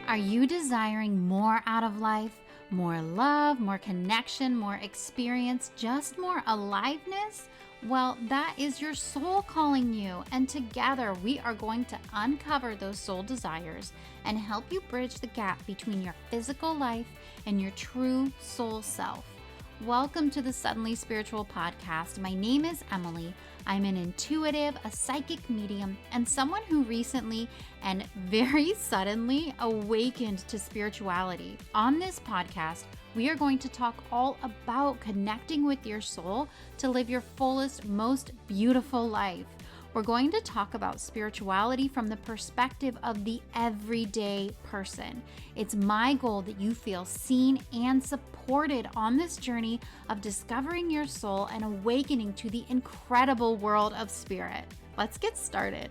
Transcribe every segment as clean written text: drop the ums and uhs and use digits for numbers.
Are you desiring more out of life? More love, more connection, more experience, just more aliveness? Well, that is your soul calling you, and together we are going to uncover those soul desires and help you bridge the gap between your physical life and your true soul self. Welcome to the Suddenly Spiritual Podcast. My name is Emilee. I'm an intuitive, a psychic medium, and someone who recently and very suddenly awakened to spirituality. On this podcast, we are going to talk all about connecting with your soul to live your fullest, most beautiful life. We're going to talk about spirituality from the perspective of the everyday person. It's my goal that you feel seen and supported on this journey of discovering your soul and awakening to the incredible world of spirit. Let's get started.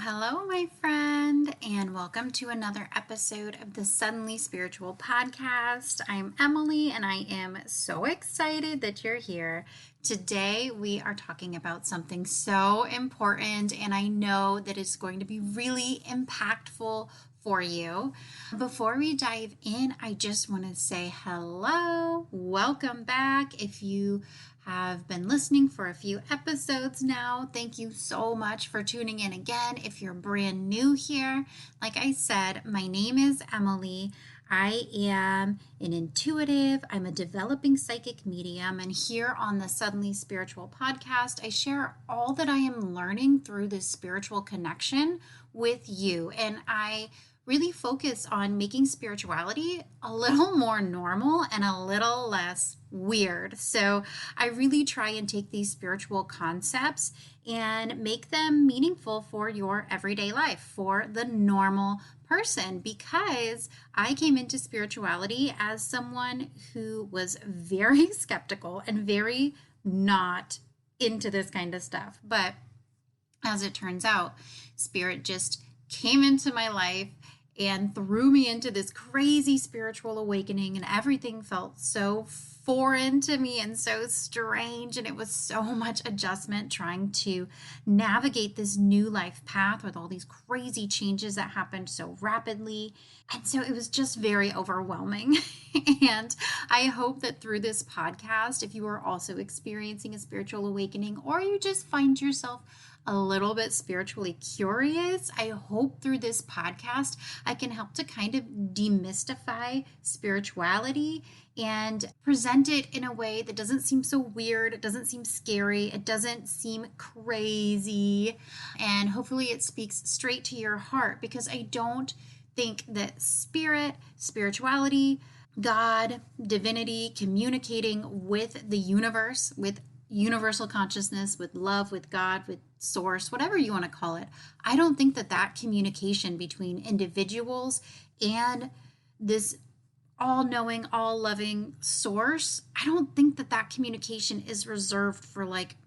Hello, my friend, and welcome to another episode of the Suddenly Spiritual Podcast. I'm Emilee, and I am so excited that you're here. Today, we are talking about something so important, and I know that it's going to be really impactful for you. Before we dive in, I just want to say hello, welcome back. If you have been listening for a few episodes now, thank you so much for tuning in again. If you're brand new here, like I said, my name is Emilee. I am an intuitive, I'm a developing psychic medium, and here on the Suddenly Spiritual Podcast, I share all that I am learning through this spiritual connection with you, and I really focus on making spirituality a little more normal and a little less weird. So I really try and take these spiritual concepts and make them meaningful for your everyday life, for the normal person, because I came into spirituality as someone who was very skeptical and very not into this kind of stuff. But as it turns out, spirit just came into my life and threw me into this crazy spiritual awakening, and everything felt so foreign to me and so strange, and it was so much adjustment trying to navigate this new life path with all these crazy changes that happened so rapidly. And so it was just very overwhelming. And I hope that through this podcast, if you are also experiencing a spiritual awakening, or you just find yourself a little bit spiritually curious, I hope through this podcast I can help to kind of demystify spirituality and present it in a way that doesn't seem so weird, it doesn't seem scary, it doesn't seem crazy, and hopefully it speaks straight to your heart, because I don't think that spirituality, God, divinity, communicating with the universe, with universal consciousness, with love, with God, with source, whatever you want to call it, I don't think that that communication between individuals and this all-knowing, all-loving source, I don't think that that communication is reserved for like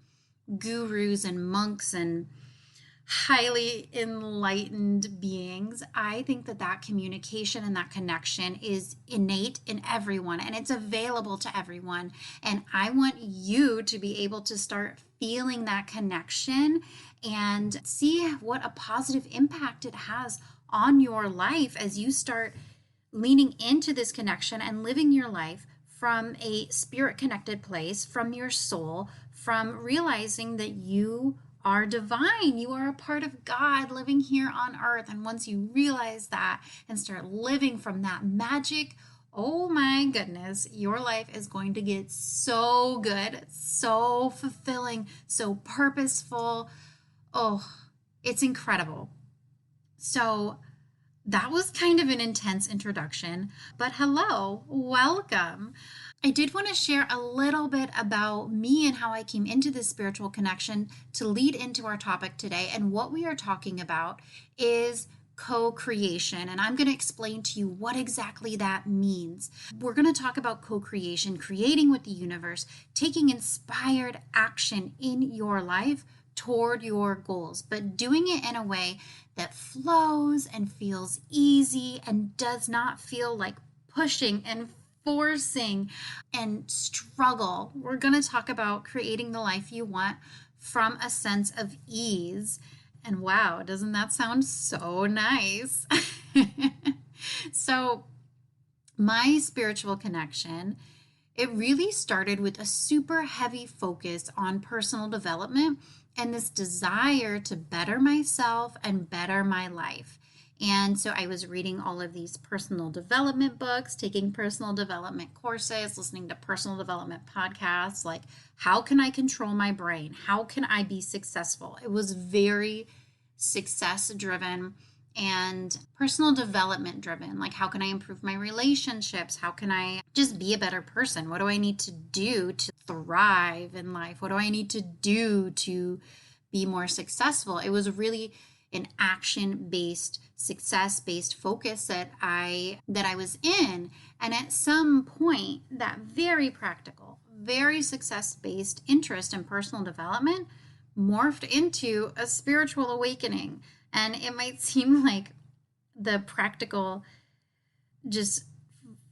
gurus and monks and highly enlightened beings. I think that that communication and that connection is innate in everyone, and it's available to everyone. And I want you to be able to start feeling that connection and see what a positive impact it has on your life as you start leaning into this connection and living your life from a spirit connected place, from your soul, from realizing that you are divine. You are a part of God living here on earth. And once you realize that and start living from that magic, oh my goodness, your life is going to get so good, so fulfilling, so purposeful. Oh, it's incredible. So that was kind of an intense introduction, but hello, welcome. I did want to share a little bit about me and how I came into this spiritual connection to lead into our topic today. And what we are talking about is co-creation. And I'm going to explain to you what exactly that means. We're going to talk about co-creation, creating with the universe, taking inspired action in your life toward your goals, but doing it in a way that flows and feels easy and does not feel like pushing and forcing and struggle. We're going to talk about creating the life you want from a sense of ease. And wow, doesn't that sound so nice? So, my spiritual connection, it really started with a super heavy focus on personal development and this desire to better myself and better my life. And so I was reading all of these personal development books, taking personal development courses, listening to personal development podcasts, like how can I control my brain? How can I be successful? It was very success driven and personal development driven. Like, how can I improve my relationships? How can I just be a better person? What do I need to do to thrive in life? What do I need to do to be more successful? It was really an action-based, success-based focus that I was in. And at some point, that very practical, very success-based interest in personal development morphed into a spiritual awakening. And it might seem like the practical, just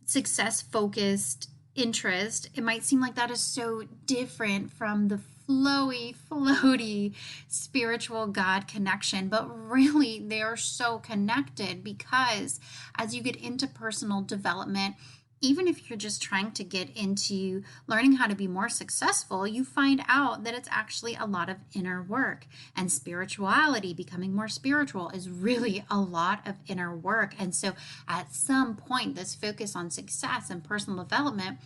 success-focused interest, it might seem like that is so different from the floaty spiritual God connection, but really they are so connected, because as you get into personal development, even if you're just trying to get into learning how to be more successful, you find out that it's actually a lot of inner work. And spirituality, becoming more spiritual, is really a lot of inner work. And so at some point, this focus on success and personal development,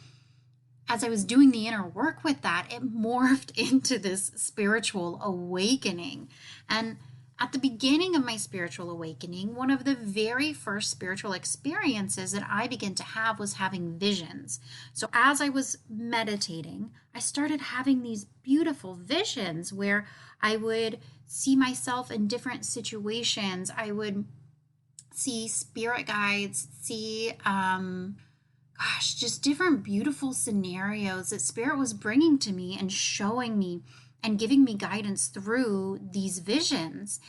as I was doing the inner work with that, it morphed into this spiritual awakening. And at the beginning of my spiritual awakening, one of the very first spiritual experiences that I began to have was having visions. So as I was meditating, I started having these beautiful visions where I would see myself in different situations. I would see spirit guides, see just different beautiful scenarios that Spirit was bringing to me and showing me and giving me guidance through these visions.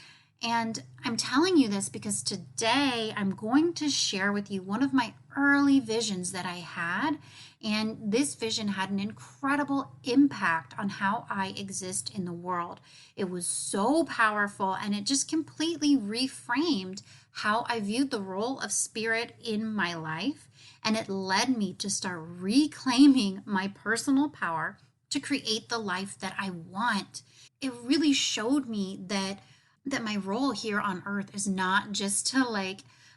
And I'm telling you this because today I'm going to share with you one of my early visions that I had. And this vision had an incredible impact on how I exist in the world. It was so powerful, and it just completely reframed how I viewed the role of Spirit in my life. And it led me to start reclaiming my personal power to create the life that I want. It really showed me that my role here on earth is not just to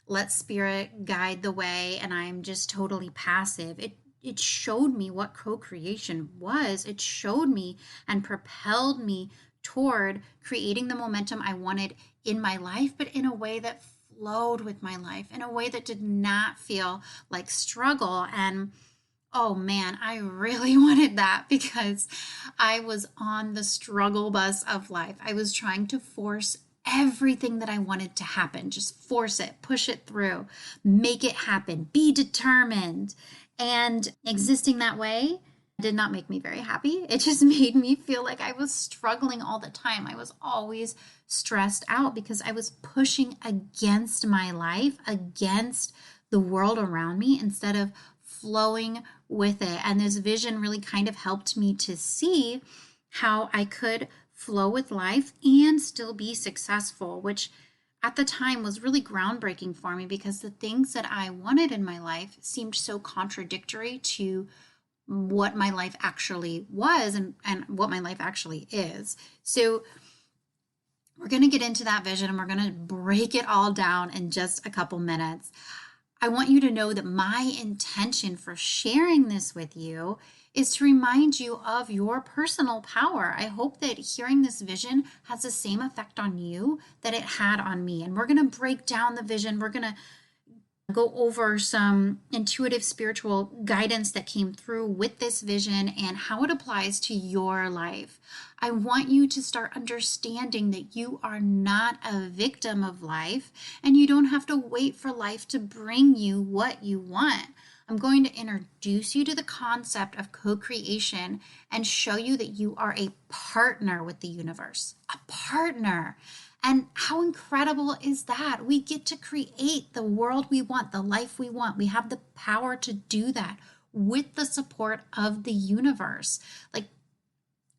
let Spirit guide the way and I'm just totally passive. It showed me what co-creation was. It showed me and propelled me toward creating the momentum I wanted in my life, but in a way that flowed with my life, in a way that did not feel like struggle. And oh man, I really wanted that, because I was on the struggle bus of life. I was trying to force everything that I wanted to happen, just force it, push it through, make it happen, be determined. And existing that way did not make me very happy. It just made me feel like I was struggling all the time. I was always stressed out because I was pushing against my life, against the world around me, instead of flowing with it. And this vision really kind of helped me to see how I could flow with life and still be successful, which at the time was really groundbreaking for me, because the things that I wanted in my life seemed so contradictory to what my life actually was and what my life actually is. So we're going to get into that vision and we're going to break it all down in just a couple minutes. I want you to know that my intention for sharing this with you is to remind you of your personal power. I hope that hearing this vision has the same effect on you that it had on me. And we're going to break down the vision. We're going to go over some intuitive spiritual guidance that came through with this vision and how it applies to your life. I want you to start understanding that you are not a victim of life, and you don't have to wait for life to bring you what you want. I'm going to introduce you to the concept of co-creation and show you that you are a partner with the universe, a partner. And how incredible is that? We get to create the world we want, the life we want. We have the power to do that with the support of the universe. Like,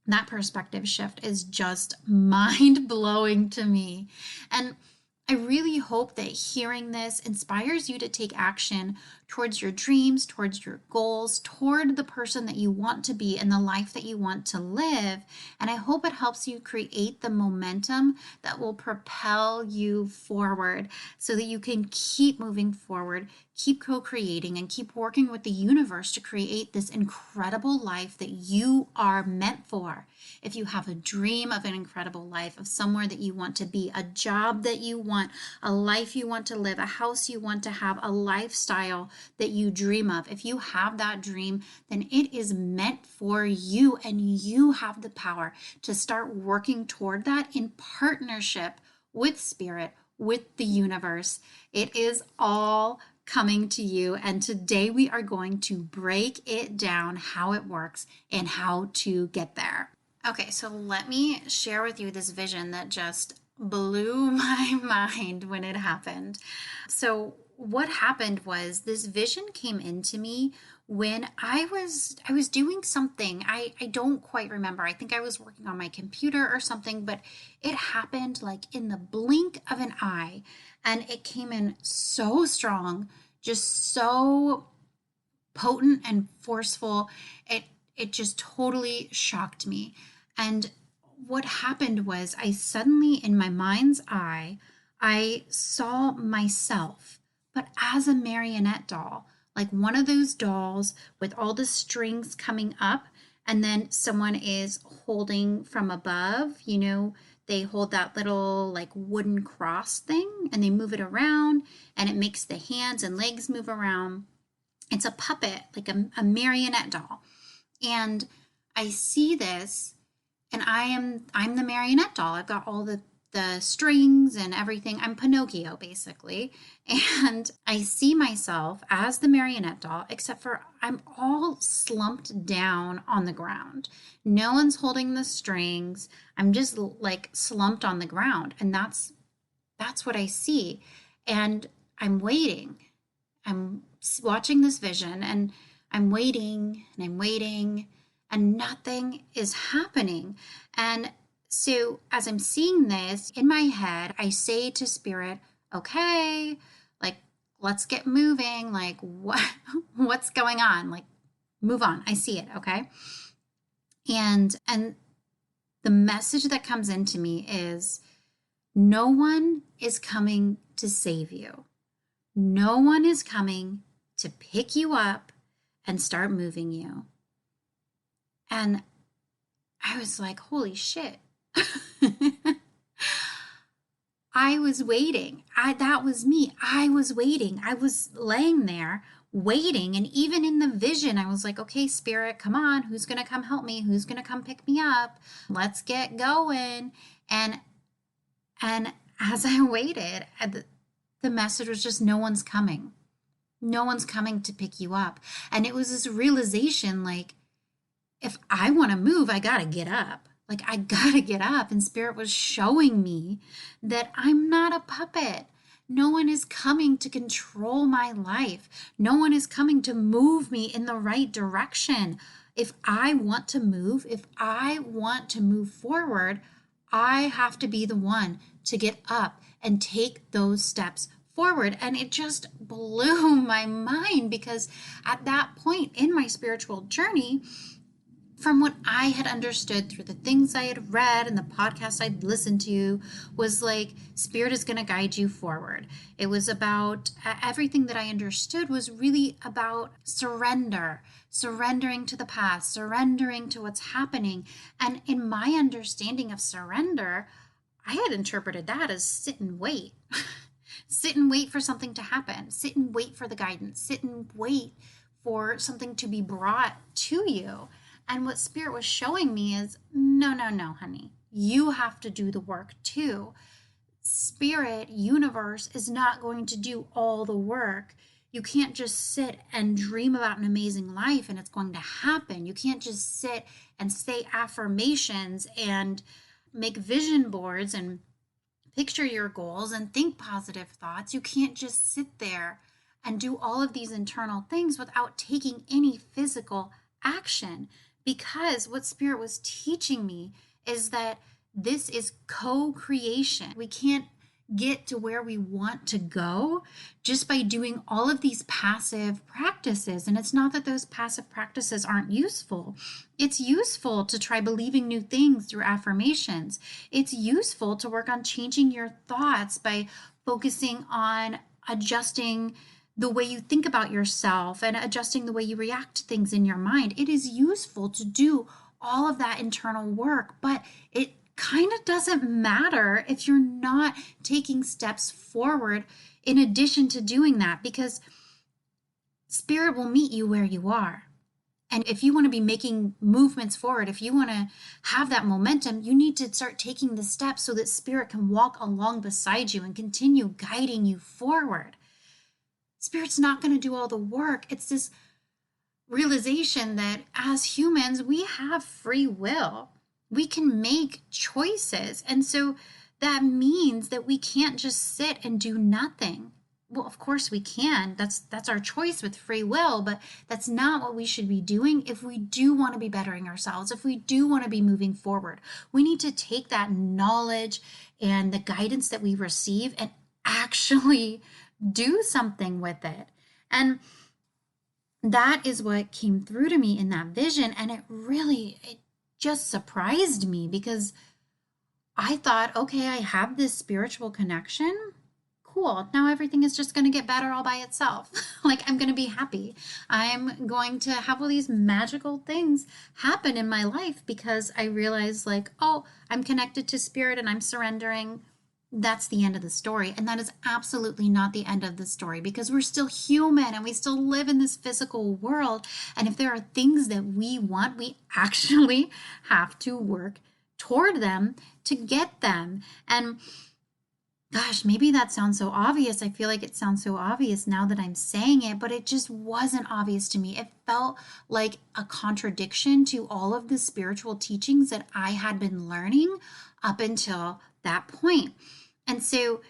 that perspective shift is just mind blowing to me. And I really hope that hearing this inspires you to take action towards your dreams, towards your goals, toward the person that you want to be and the life that you want to live. And I hope it helps you create the momentum that will propel you forward so that you can keep moving forward, keep co-creating, and keep working with the universe to create this incredible life that you are meant for. If you have a dream of an incredible life, of somewhere that you want to be, a job that you want, a life you want to live, a house you want to have, a lifestyle that you dream of, if you have that dream, then it is meant for you, and you have the power to start working toward that in partnership with spirit, with the universe. It is all coming to you, and today we are going to break it down, how it works and how to get there. Okay, so let me share with you this vision that just blew my mind when it happened. So what happened was this vision came into me when I was doing something. I don't quite remember. I think I was working on my computer or something, but it happened like in the blink of an eye, and it came in so strong, just so potent and forceful. It just totally shocked me. And what happened was I suddenly, in my mind's eye, I saw myself, but as a marionette doll, like one of those dolls with all the strings coming up, and then someone is holding from above, they hold that little like wooden cross thing and they move it around and it makes the hands and legs move around. It's a puppet, like a marionette doll. And I see this, and I'm the marionette doll. I've got all the strings and everything. I'm Pinocchio, basically. And I see myself as the marionette doll, except for I'm all slumped down on the ground. No one's holding the strings. I'm just like slumped on the ground. And that's what I see. And I'm waiting. I'm watching this vision, and I'm waiting and I'm waiting, and nothing is happening. And so as I'm seeing this in my head, I say to spirit, okay, like, let's get moving. Like, what's going on? Like, move on. I see it. Okay. And the message that comes into me is, no one is coming to save you. No one is coming to pick you up and start moving you. And I was like, holy shit. I was waiting. That was me. I was waiting. I was laying there waiting. And even in the vision, I was like, okay, spirit, come on. Who's going to come help me? Who's going to come pick me up? Let's get going. And as I waited, the message was just, no one's coming. No one's coming to pick you up. And it was this realization, like, if I want to move, I got to get up. Like, I got to get up. And spirit was showing me that I'm not a puppet. No one is coming to control my life. No one is coming to move me in the right direction. If I want to move, if I want to move forward, I have to be the one to get up and take those steps forward. And it just blew my mind, because at that point in my spiritual journey, from what I had understood through the things I had read and the podcasts I'd listened to, was like, spirit is going to guide you forward. It was about everything that I understood was really about surrendering to the past, surrendering to what's happening. And in my understanding of surrender, I had interpreted that as sit and wait. Sit and wait for something to happen. Sit and wait for the guidance. Sit and wait for something to be brought to you. And what spirit was showing me is, no, honey. You have to do the work too. Spirit, universe is not going to do all the work. You can't just sit and dream about an amazing life and it's going to happen. You can't just sit and say affirmations and make vision boards and picture your goals and think positive thoughts. You can't just sit there and do all of these internal things without taking any physical action. Because what Spirit was teaching me is that this is co-creation. We can't get to where we want to go just by doing all of these passive practices. And it's not that those passive practices aren't useful. It's useful to try believing new things through affirmations. It's useful to work on changing your thoughts by focusing on adjusting the way you think about yourself and adjusting the way you react to things in your mind. It is useful to do all of that internal work, but it kind of doesn't matter if you're not taking steps forward in addition to doing that, because Spirit will meet you where you are. And if you want to be making movements forward, if you want to have that momentum, you need to start taking the steps so that Spirit can walk along beside you and continue guiding you forward. Spirit's not going to do all the work. It's this realization that as humans, we have free will. We can make choices. And so that means that we can't just sit and do nothing. Well, of course we can. That's our choice with free will, but that's not what we should be doing if we do want to be bettering ourselves, if we do want to be moving forward. We need to take that knowledge and the guidance that we receive and actually do something with it. And that is what came through to me in that vision. And it just surprised me, because I thought, okay, I have this spiritual connection. Cool. Now everything is just going to get better all by itself. Like, I'm going to be happy. I'm going to have all these magical things happen in my life because I realize, like, oh, I'm connected to Spirit and I'm surrendering. That's the end of the story. And that is absolutely not the end of the story, because we're still human and we still live in this physical world. And if there are things that we want, we actually have to work toward them to get them. And gosh, maybe that sounds so obvious. I feel like it sounds so obvious now that I'm saying it, but it just wasn't obvious to me. It felt like a contradiction to all of the spiritual teachings that I had been learning up until that point. And so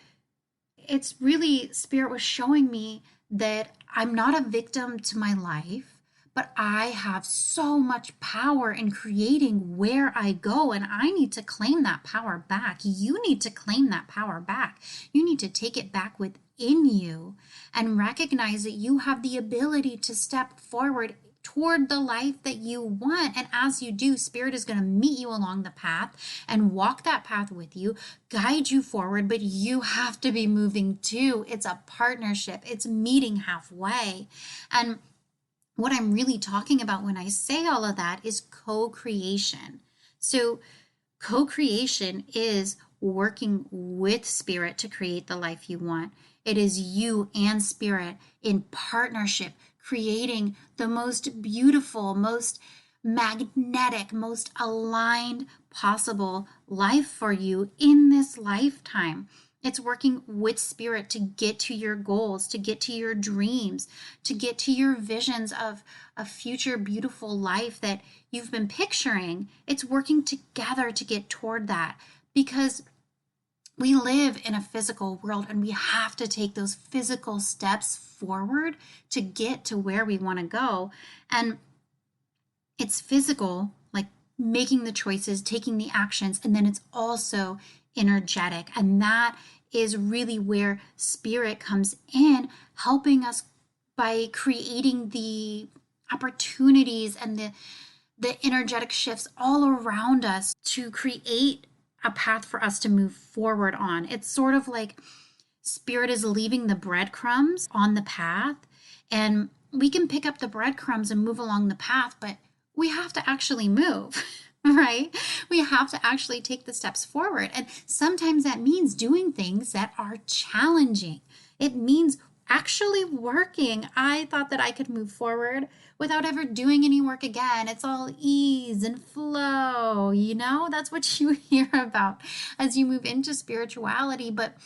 it's really, Spirit was showing me that I'm not a victim to my life, but I have so much power in creating where I go, and I need to claim that power back. You need to claim that power back. You need to take it back within you and recognize that you have the ability to step forward toward the life that you want. And as you do, Spirit is going to meet you along the path and walk that path with you, guide you forward, but you have to be moving too. It's a partnership. It's meeting halfway. And what I'm really talking about when I say all of that is co-creation. So co-creation is working with Spirit to create the life you want. It is you and Spirit in partnership, creating the most beautiful, most magnetic, most aligned possible life for you in this lifetime. It's working with Spirit to get to your goals, to get to your dreams, to get to your visions of a future beautiful life that you've been picturing. It's working together to get toward that, because we live in a physical world and we have to take those physical steps forward to get to where we want to go. And it's physical, like making the choices, taking the actions, and then it's also energetic. And that is really where Spirit comes in, helping us by creating the opportunities and the energetic shifts all around us to create a path for us to move forward on. It's sort of like Spirit is leaving the breadcrumbs on the path, and we can pick up the breadcrumbs and move along the path, but we have to actually move, right? We have to actually take the steps forward. And sometimes that means doing things that are challenging. It means actually working. I thought that I could move forward without ever doing any work again. It's all ease and flow, you know? That's what you hear about as you move into spirituality, but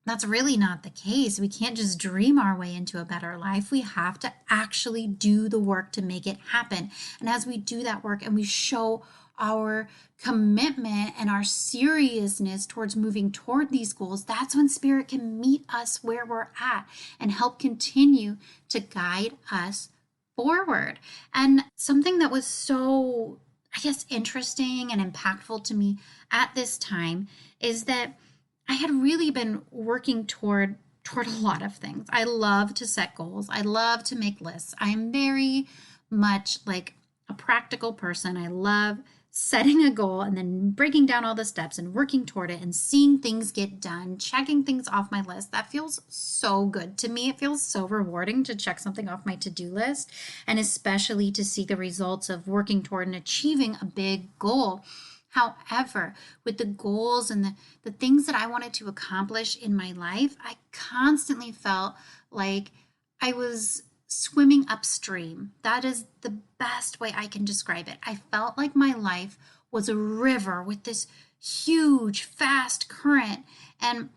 that's really not the case. We can't just dream our way into a better life. We have to actually do the work to make it happen. And as we do that work and we show our commitment and our seriousness towards moving toward these goals, that's when Spirit can meet us where we're at and help continue to guide us forward. And something that was so, I guess, interesting and impactful to me at this time is that I had really been working toward a lot of things. I love to set goals. I love to make lists. I am very much like a practical person. I love setting a goal and then breaking down all the steps and working toward it and seeing things get done, checking things off my list. That feels so good to me. It feels so rewarding to check something off my to-do list, and especially to see the results of working toward and achieving a big goal. However, with the goals and the things that I wanted to accomplish in my life, I constantly felt like I was swimming upstream. That is the best way I can describe it. I felt like my life was a river with this huge, fast current. And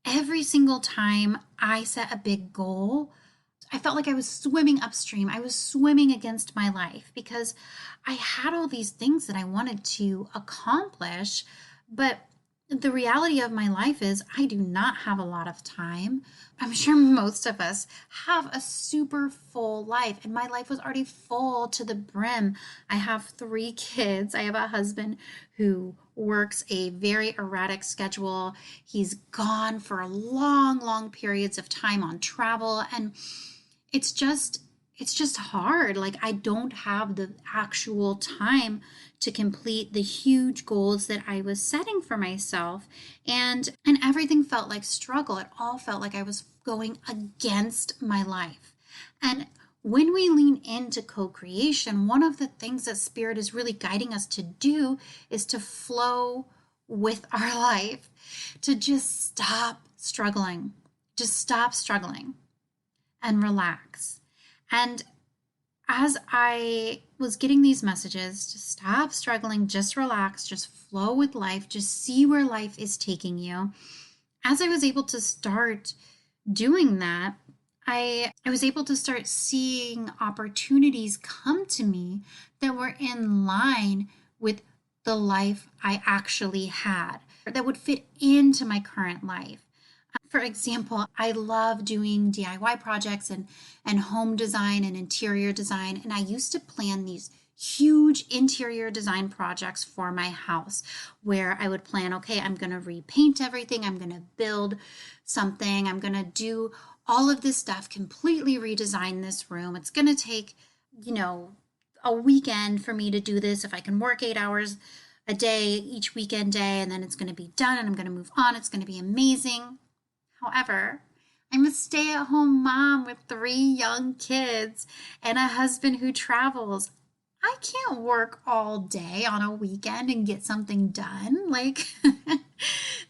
every single time I set a big goal, I felt like I was swimming upstream. I was swimming against my life because I had all these things that I wanted to accomplish, but the reality of my life is I do not have a lot of time. I'm sure most of us have a super full life, and my life was already full to the brim. I have 3 kids. I have a husband who works a very erratic schedule. He's gone for long periods of time on travel, and it's just hard. Like, I don't have the actual time to complete the huge goals that I was setting for myself. And everything felt like struggle. It all felt like I was going against my life. And when we lean into co-creation, one of the things that Spirit is really guiding us to do is to flow with our life, to just stop struggling, and relax. And as I was getting these messages, just stop struggling, just relax, just flow with life, just see where life is taking you. As I was able to start doing that, I was able to start seeing opportunities come to me that were in line with the life I actually had, that would fit into my current life. For example, I love doing DIY projects and home design and interior design. And I used to plan these huge interior design projects for my house where I would plan, okay, I'm going to repaint everything. I'm going to build something. I'm going to do all of this stuff, completely redesign this room. It's going to take, a weekend for me to do this. If I can work 8 hours a day, each weekend day, and then it's going to be done and I'm going to move on. It's going to be amazing. However, I'm a stay-at-home mom with 3 young kids and a husband who travels. I can't work all day on a weekend and get something done. Like,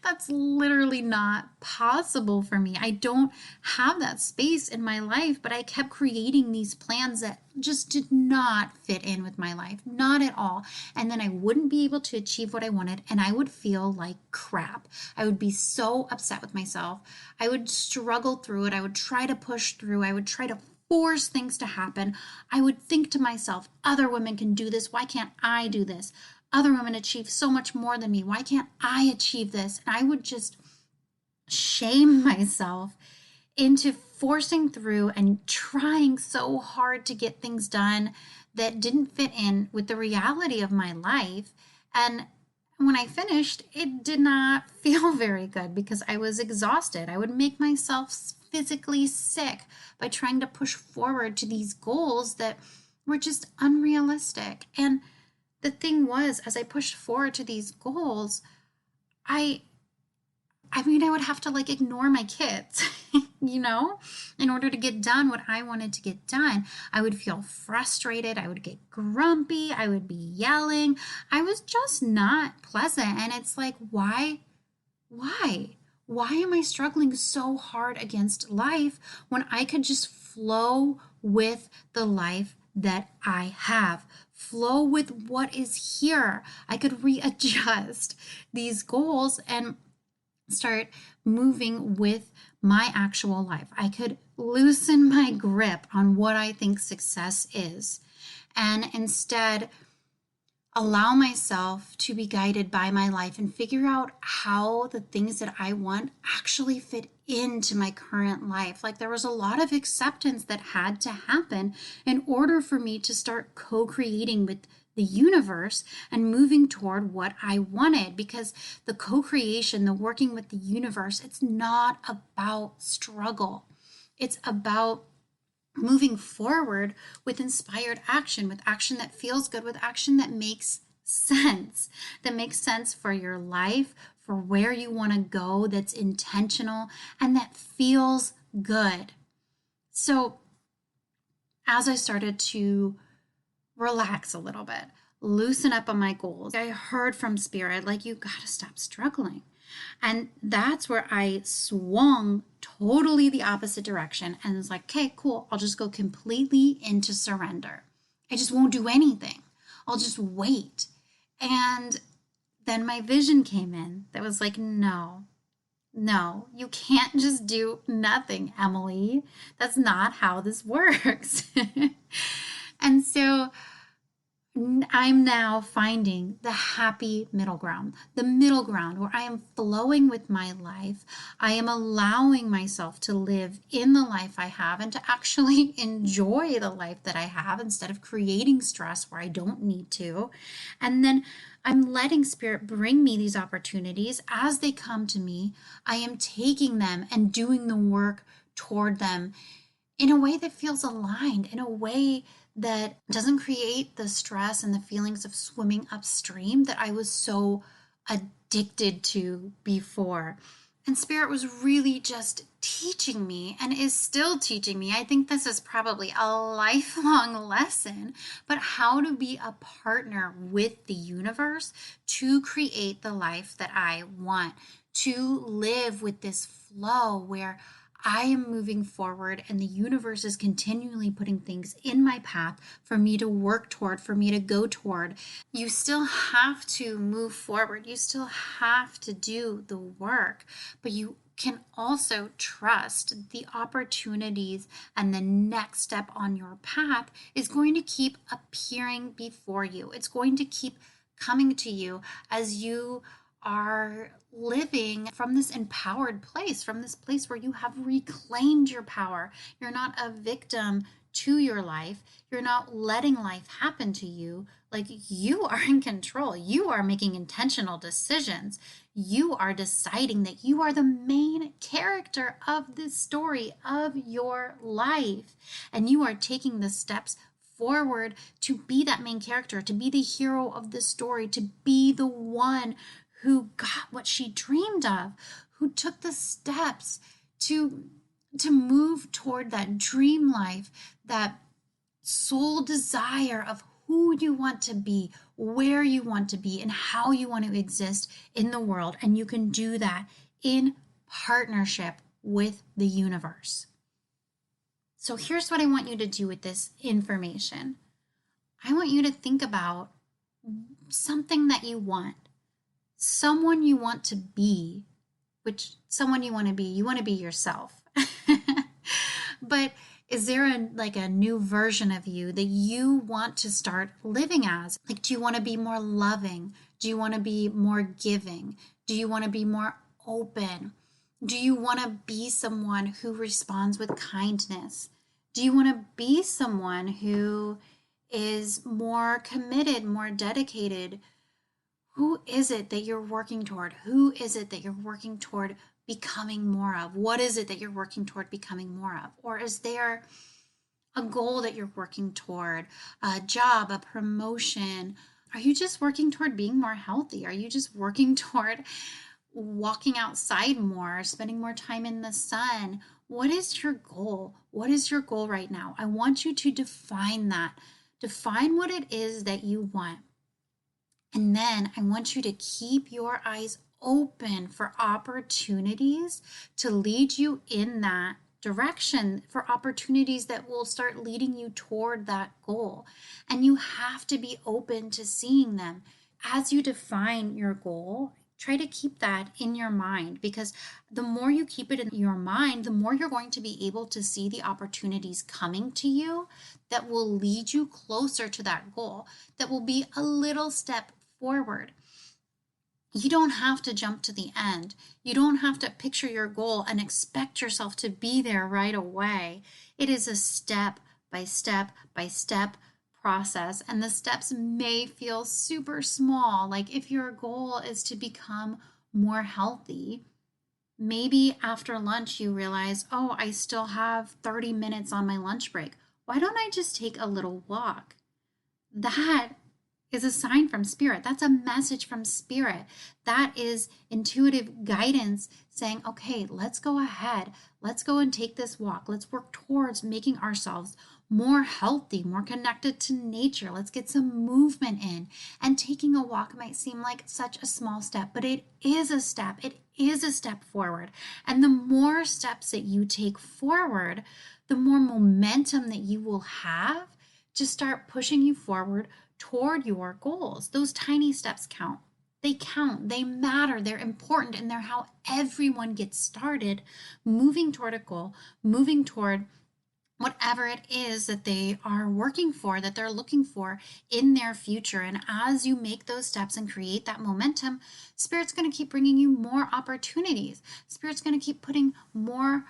that's literally not possible for me. I don't have that space in my life, but I kept creating these plans that just did not fit in with my life, not at all. And then I wouldn't be able to achieve what I wanted, and I would feel like crap. I would be so upset with myself. I would struggle through it. I would try to push through. I would try to force things to happen. I would think to myself, other women can do this. Why can't I do this? Other women achieve so much more than me. Why can't I achieve this? And I would just shame myself into forcing through and trying so hard to get things done that didn't fit in with the reality of my life. And when I finished, it did not feel very good because I was exhausted. I would make myself physically sick by trying to push forward to these goals that were just unrealistic. And the thing was, as I pushed forward to these goals, I would have to ignore my kids, in order to get done what I wanted to get done. I would feel frustrated. I would get grumpy. I would be yelling. I was just not pleasant. And it's like, why? Why am I struggling so hard against life when I could just flow with the life that I have? Flow with what is here. I could readjust these goals and start moving with my actual life. I could loosen my grip on what I think success is, and instead allow myself to be guided by my life and figure out how the things that I want actually fit into my current life. Like there was a lot of acceptance that had to happen in order for me to start co-creating with the universe and moving toward what I wanted, because the co-creation, the working with the universe, it's not about struggle. It's about moving forward with inspired action, with action that feels good, with action that makes sense for your life, for where you want to go, that's intentional and that feels good. So as I started to relax a little bit, loosen up on my goals, I heard from Spirit, like, you got to stop struggling. And that's where I swung totally the opposite direction and was like, okay, cool. I'll just go completely into surrender. I just won't do anything. I'll just wait. And then my vision came in that was like, no, you can't just do nothing, Emilee. That's not how this works. And so I'm now finding the happy middle ground, the middle ground where I am flowing with my life. I am allowing myself to live in the life I have and to actually enjoy the life that I have instead of creating stress where I don't need to. And then I'm letting Spirit bring me these opportunities as they come to me. I am taking them and doing the work toward them in a way that feels aligned, in a way that doesn't create the stress and the feelings of swimming upstream that I was so addicted to before. And Spirit was really just teaching me and is still teaching me. I think this is probably a lifelong lesson, but how to be a partner with the universe to create the life that I want, to live with this flow where I am moving forward and the universe is continually putting things in my path for me to work toward, for me to go toward. You still have to move forward. You still have to do the work, but you can also trust the opportunities, and the next step on your path is going to keep appearing before you. It's going to keep coming to you as you are living from this empowered place, from this place where you have reclaimed your power. You're not a victim to your life. You're not letting life happen to you. Like, you are in control. You are making intentional decisions. You are deciding that you are the main character of this story of your life. And you are taking the steps forward to be that main character, to be the hero of the story, to be the one who got what she dreamed of, who took the steps to move toward that dream life, that soul desire of who you want to be, where you want to be, and how you want to exist in the world. And you can do that in partnership with the universe. So here's what I want you to do with this information. I want you to think about something that you want, someone you want to be, which someone you want to be yourself. But is there a new version of you that you want to start living as? Like, do you want to be more loving? Do you want to be more giving? Do you want to be more open? Do you want to be someone who responds with kindness? Do you want to be someone who is more committed, more dedicated? Who is it that you're working toward? Who is it that you're working toward becoming more of? What is it that you're working toward becoming more of? Or is there a goal that you're working toward, a job, a promotion? Are you just working toward being more healthy? Are you just working toward walking outside more, spending more time in the sun? What is your goal? What is your goal right now? I want you to define that. Define what it is that you want. And then I want you to keep your eyes open for opportunities to lead you in that direction, for opportunities that will start leading you toward that goal. And you have to be open to seeing them. As you define your goal, try to keep that in your mind, because the more you keep it in your mind, the more you're going to be able to see the opportunities coming to you that will lead you closer to that goal, that will be a little step forward. You don't have to jump to the end. You don't have to picture your goal and expect yourself to be there right away. It is a step by step by step process, and the steps may feel super small. Like if your goal is to become more healthy, maybe after lunch you realize, oh, I still have 30 minutes on my lunch break. Why don't I just take a little walk? That is a sign from spirit. That's a message from spirit. That is intuitive guidance saying, okay, let's go ahead. Let's go and take this walk. Let's work towards making ourselves more healthy, more connected to nature. Let's get some movement in. And taking a walk might seem like such a small step, but it is a step. It is a step forward. And the more steps that you take forward, the more momentum that you will have to start pushing you forward toward your goals. Those tiny steps count. They count, they matter, they're important, and they're how everyone gets started moving toward a goal, moving toward whatever it is that they are working for, that they're looking for in their future. And as you make those steps and create that momentum, Spirit's going to keep bringing you more opportunities. Spirit's going to keep putting more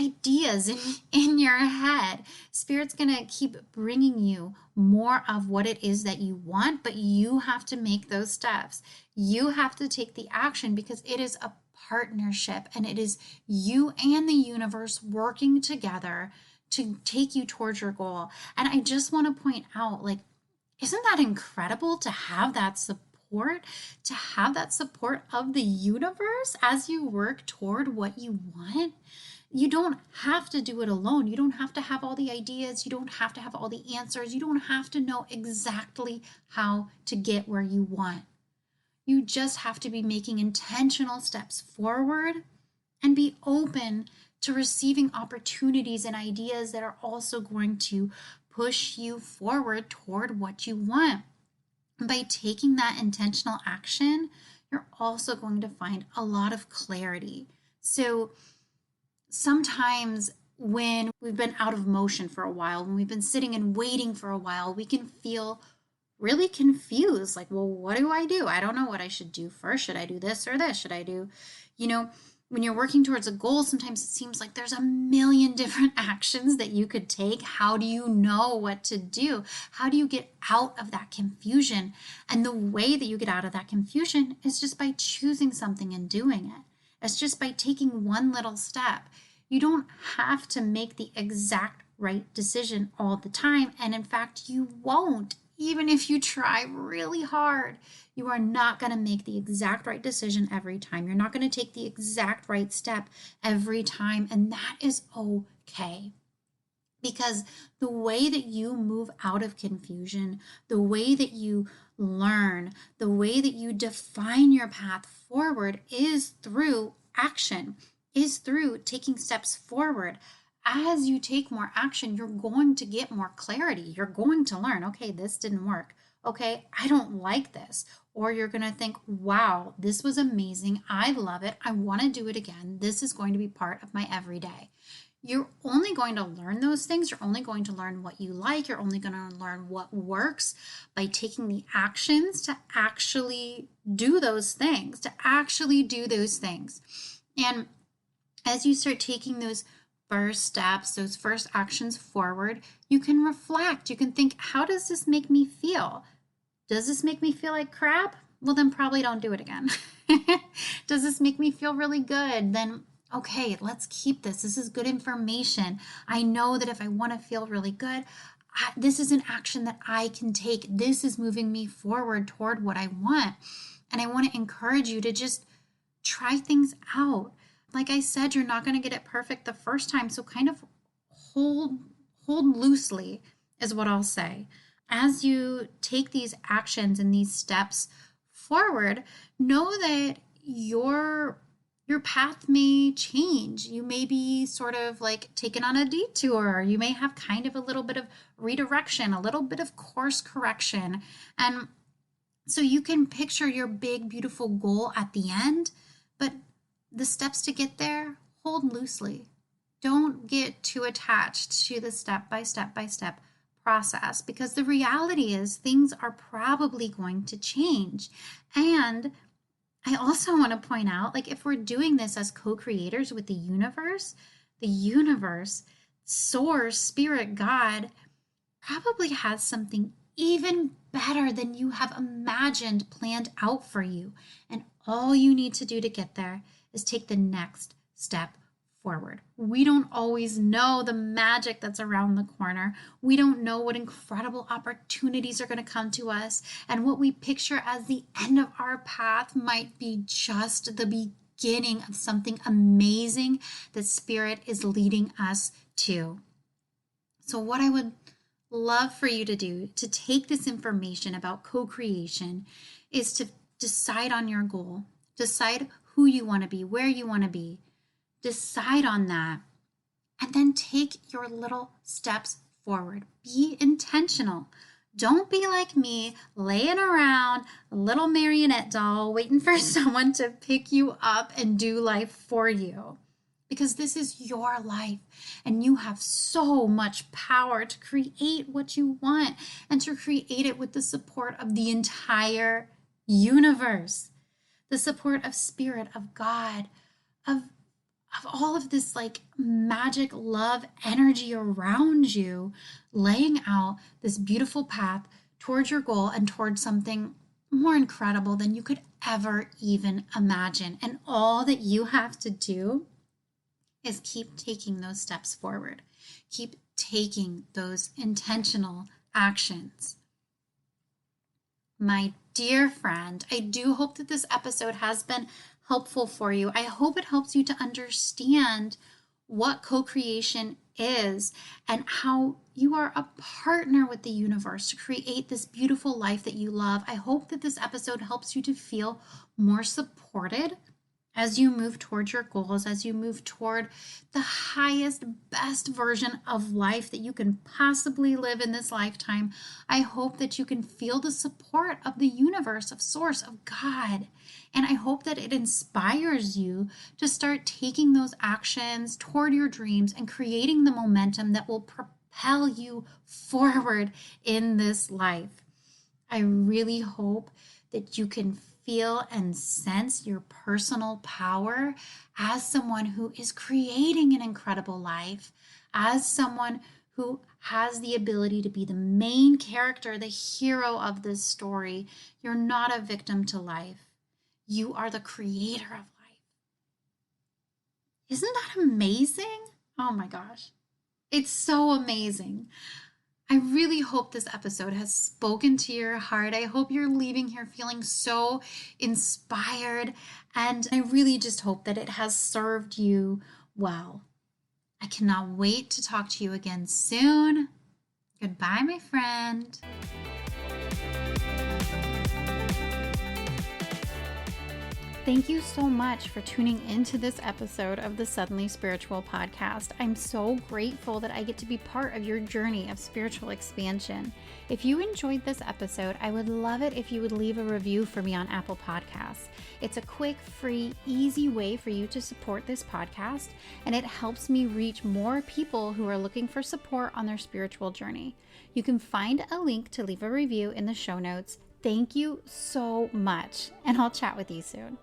ideas in your head. Spirit's going to keep bringing you more of what it is that you want, but you have to make those steps. You have to take the action, because it is a partnership, and it is you and the universe working together to take you towards your goal. And I just want to point out, like, isn't that incredible to have that support, to have that support of the universe as you work toward what you want? You don't have to do it alone. You don't have to have all the ideas. You don't have to have all the answers. You don't have to know exactly how to get where you want. You just have to be making intentional steps forward and be open to receiving opportunities and ideas that are also going to push you forward toward what you want. And by taking that intentional action, you're also going to find a lot of clarity. So sometimes when we've been out of motion for a while, when we've been sitting and waiting for a while, we can feel really confused. Like, well, what do? I don't know what I should do first. Should I do this or this? Should I do, when you're working towards a goal, sometimes it seems like there's a million different actions that you could take. How do you know what to do? How do you get out of that confusion? And the way that you get out of that confusion is just by choosing something and doing it. It's just by taking one little step. You don't have to make the exact right decision all the time. And in fact, you won't. Even if you try really hard, you are not going to make the exact right decision every time. You're not going to take the exact right step every time. And that is okay. Because the way that you move out of confusion, the way that you learn, the way that you define your path forward is through action, is through taking steps forward. As you take more action, you're going to get more clarity. You're going to learn, okay, this didn't work. Okay, I don't like this. Or you're going to think, wow, this was amazing. I love it. I want to do it again. This is going to be part of my everyday. You're only going to learn those things. You're only going to learn what you like. You're only going to learn what works by taking the actions to actually do those things, And as you start taking those first steps, those first actions forward, you can reflect. You can think, how does this make me feel? Does this make me feel like crap? Well, then probably don't do it again. Does this make me feel really good? Then, okay, let's keep this. This is good information. I know that if I want to feel really good, this is an action that I can take. This is moving me forward toward what I want. And I want to encourage you to just try things out. Like I said, you're not going to get it perfect the first time. So kind of hold loosely is what I'll say. As you take these actions and these steps forward, know that your path may change. You may be sort of like taken on a detour. You may have kind of a little bit of redirection, a little bit of course correction. And So you can picture your big, beautiful goal at the end, but the steps to get there, hold loosely. Don't get too attached to the step by step process, because the reality is things are probably going to change. And I also want to point out, like, if we're doing this as co-creators with the universe, source, spirit, God, probably has something even better than you have imagined planned out for you. And all you need to do to get there is take the next step forward. We don't always know the magic that's around the corner. We don't know what incredible opportunities are going to come to us. And what we picture as the end of our path might be just the beginning of something amazing that Spirit is leading us to. So what I would love for you to do to take this information about co-creation is to decide on your goal, decide who you want to be, where you want to be, decide on that, and then take your little steps forward. Be intentional. Don't be like me, laying around a little marionette doll, waiting for someone to pick you up and do life for you. Because this is your life, and you have so much power to create what you want and to create it with the support of the entire universe, the support of Spirit, of God, of all of this like magic, love, energy around you, laying out this beautiful path towards your goal and towards something more incredible than you could ever even imagine. And all that you have to do is keep taking those steps forward. Keep taking those intentional actions. My dear friend, I do hope that this episode has been helpful for you. I hope it helps you to understand what co-creation is and how you are a partner with the universe to create this beautiful life that you love. I hope that this episode helps you to feel more supported as you move towards your goals, as you move toward the highest, best version of life that you can possibly live in this lifetime. I hope that you can feel the support of the universe, of Source, of God. And I hope that it inspires you to start taking those actions toward your dreams and creating the momentum that will propel you forward in this life. I really hope that you can feel and sense your personal power as someone who is creating an incredible life, as someone who has the ability to be the main character, the hero of this story. You're not a victim to life. You are the creator of life. Isn't that amazing? Oh my gosh. It's so amazing. I really hope this episode has spoken to your heart. I hope you're leaving here feeling so inspired, and I really just hope that it has served you well. I cannot wait to talk to you again soon. Goodbye, my friend. Thank you so much for tuning into this episode of the Suddenly Spiritual podcast. I'm so grateful that I get to be part of your journey of spiritual expansion. If you enjoyed this episode, I would love it if you would leave a review for me on Apple Podcasts. It's a quick, free, easy way for you to support this podcast, and it helps me reach more people who are looking for support on their spiritual journey. You can find a link to leave a review in the show notes. Thank you so much, and I'll chat with you soon.